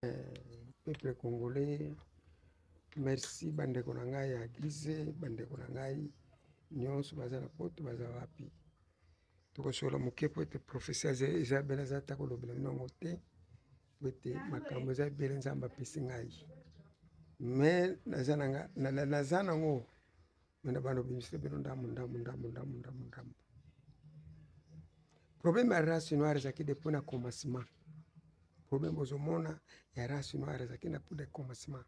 Peuple congolais, merci bandeko na ngai ya Église, bandeko na ngai nyonso baza na poto baza wapi. Tokosola moke po ete professeur eza bela aza ta kolobela minongo te po ete makambo eza ebele nzambe apesi ngai. Me naza nango me na bano bimisile bino ndambo. Problème ya race noire ezalaki depuis na commencement. Problème ozomona ya race noire ezalaki na de commencement.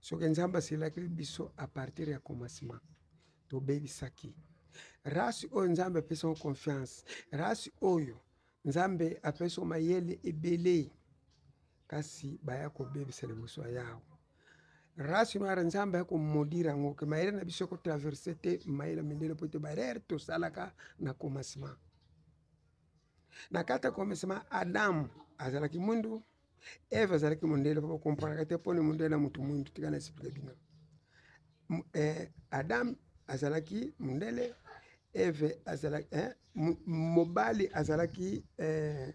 Soki nzambe asilaki biso a partir ya commencement tobebisaki race oyo nzambe apesa confiance, race oyo nzambe apesa mayele ebele kasi baya kobebisa liboso yao. Race noire nzambe akomodira ngo ke mayele na biso ko traverser te mayele mindele po te barere to salaka na commencement. Na kata commencement Adam azalaki mundu, Eve azalaki mundele po comprendre te poni mundele na mutu mundu tika na explique bino. Adam azalaki mundele, Eve azalaki mobali azalaki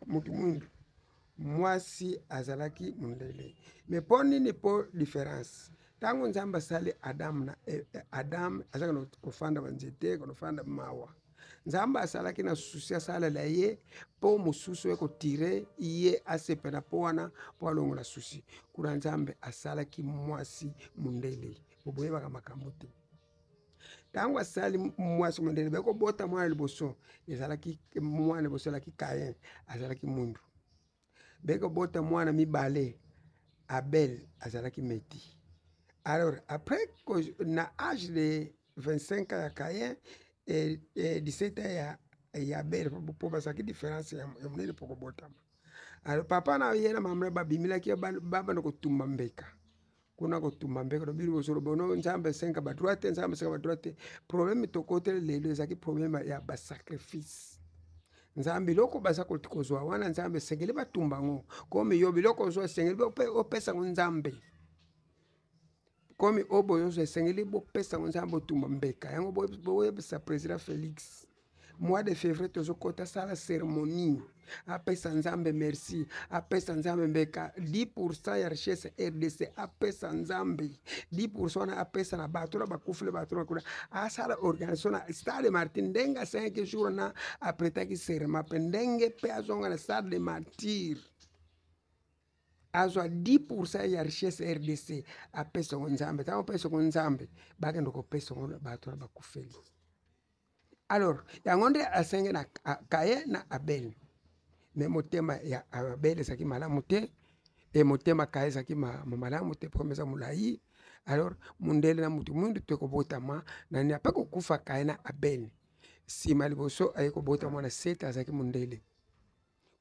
mutu mundu, mwasi azalaki mundele. Me poni ni po difference. Tango nzamba sali Adam na Adam azalaki kofanda banzete, kofanda mawa. Nzamba asalaki na susi asala la ye po mususu eko tire iye asepena po wana po alongo la susi. Kuna nzambe asalaki mwasi mundele. Boboye baka makambo te. Tango asali mwasi mundele beko bota mwana liboso, ezalaki mwana liboso alaki Kain, azalaki mundu. Beko bota mwana mibale, Abel azalaki Meti. Alors après na âge de 25 ans ya Kain et 17 ans ya Abel po basaki différence ya munene poko botama. Alors papa na yena mamre babimilaki baba no kotumba mbeka. Kuna kotumba mbeka no bilu solo bono nzambe 5 ba droite nzambe 5 ba droite. Problème to côté lelo ezaki problème ya ba sacrifice. Nzambe loko basa kotikozwa wana nzambe sengeli batumba ngo. Comme yo biloko zo sengeli opesa nzambe. Comme obo yo sengeli bo pesa nzambe tumba mbeka. Yango bo sa président Félix. Mois de février tozo kota sala cérémonie. Apesa nzambe merci. Apesa nzambe mbeka. 10% ya richesse RDC. Apesa nzambe. 10% na apesa na batura bakufule batura kuna. Asala organisation na Stade Martin. Denga 5 jours na apretaki serema. Pendenge pe azonga na Stade de Martyr. Azwa 10% ya richesse RDC. Apesa nzambe. Tango pesa nzambe. Baka ndoko pesa batura bakufeli. Alors, yangonde asenge na Kaye na Abel. Mais motema ya Abel saki malamu te, et motema Kaye saki malamu te promesa mulai. Alors, mundele na mutu mundu teko botama na ni apako kufa Kaye na Abel. Si maliboso ayeko botama na seta saki mundele.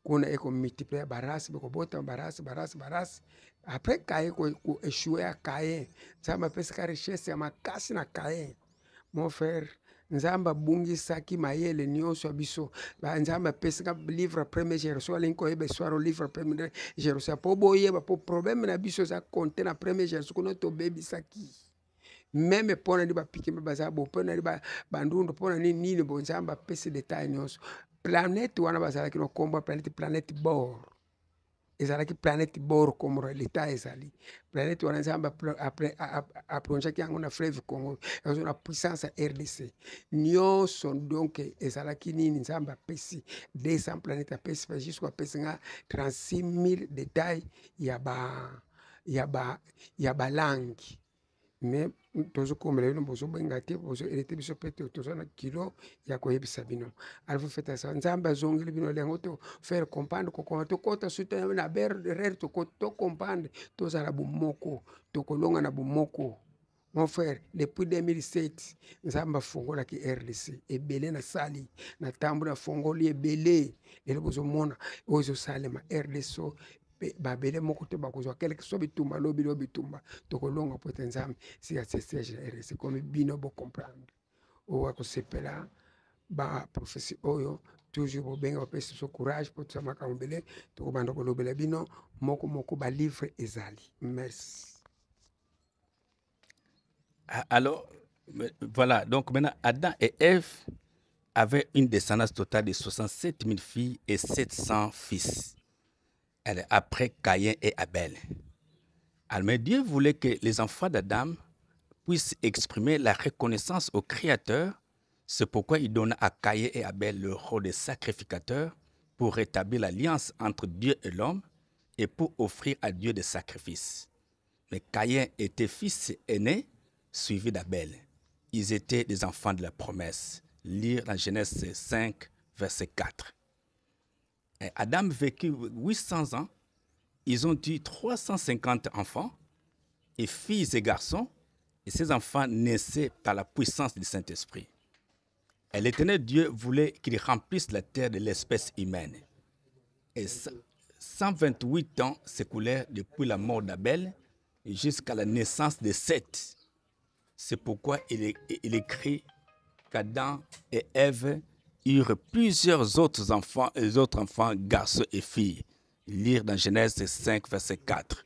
Kuna eko multiplier barasi beko botama barasi. Après Kaye ko échouer à Kaye, ça m'a fait sa richesse ya makasi na Kaye. Mon frère, nzamba bungi saki mayele nyonso biso ba nzamba pesika livre premier Jérusalem linko ebe soiro livre premier Jérusalem po boyeba po problème na biso za compter na premier Jérusalem kono to bebi saki même pona ndi ba pikime baza bo pona ndi ba bandundo pona nini bo nzamba pesi détail nyonso planète wana bazala kino komba planète bord ezalaki planète bord comme l'état ezali planète wana nzamba a plongé yango na fleuve Congo ezo na puissance RDC nyonso donc ezalaki nini nzamba pesi 200 planètes apesi jusqu'à pesi nga 36 000 détails ya ba langue. Mais tozo komela bino bozo benga te bozo elete biso pete tozo na kilo ya koyebisa bino. Alors vous faites ça nzamba zongeli bino lengo to faire comprendre ko to kota suta na rer to comprendre to za la bomoko to kolonga na bomoko. Mon frère, depuis 2007 nzamba fongola ki RDC ebele na sali na tambu na fongoli ebele lelo bozo mona ozo salema RDC babele moko te bakozwa quelque so bitumba lobi bitumba tokolonga po nzambe si ya siège RDC comme bino bo comprendre o akosepela ba prophétie oyo toujours bo benga pesi so courage pour tsama ka mbele to banda ko lobela bino moko ba livre ezali. Merci. Alors voilà, donc maintenant Adam et Ève avaient une descendance totale de 67 000 filles et 700 fils. après Caïn et Abel. Alors, mais Dieu voulait que les enfants d'Adam puissent exprimer la reconnaissance au Créateur. C'est pourquoi il donna à Caïn et Abel le rôle de sacrificateurs pour rétablir l'alliance entre Dieu et l'homme et pour offrir à Dieu des sacrifices. Mais Caïn était fils aîné, suivi d'Abel. Ils étaient des enfants de la promesse. Lire dans Genèse 5, verset 4. Et Adam vécut 800 ans. Ils ont eu 350 enfants, et filles et garçons, et ces enfants naissaient par la puissance du Saint-Esprit. Et l'Éternel Dieu voulait qu'il remplisse la terre de l'espèce humaine. Et 128 ans s'écoulèrent depuis la mort d'Abel jusqu'à la naissance de Seth. C'est pourquoi il écrit qu'Adam et Ève eurent plusieurs autres enfants, garçons et filles. Lire dans Genèse 5, verset 4.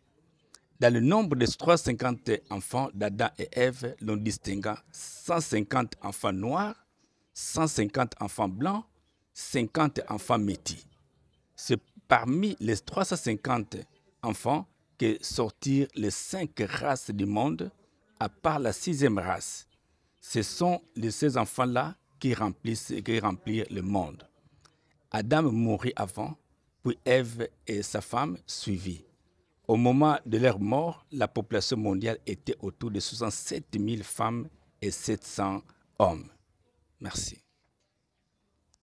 Dans le nombre des 350 enfants d'Adam et Ève, l'on distingua 150 enfants noirs, 150 enfants blancs, 50 enfants métis. C'est parmi les 350 enfants que sortirent les 5 races du monde, à part la 6e race. Ce sont ces enfants-là qui remplirent le monde. Adam mourut avant, puis Ève et sa femme suivirent. Au moment de leur mort, la population mondiale était autour de 67 000 femmes et 700 hommes. Merci.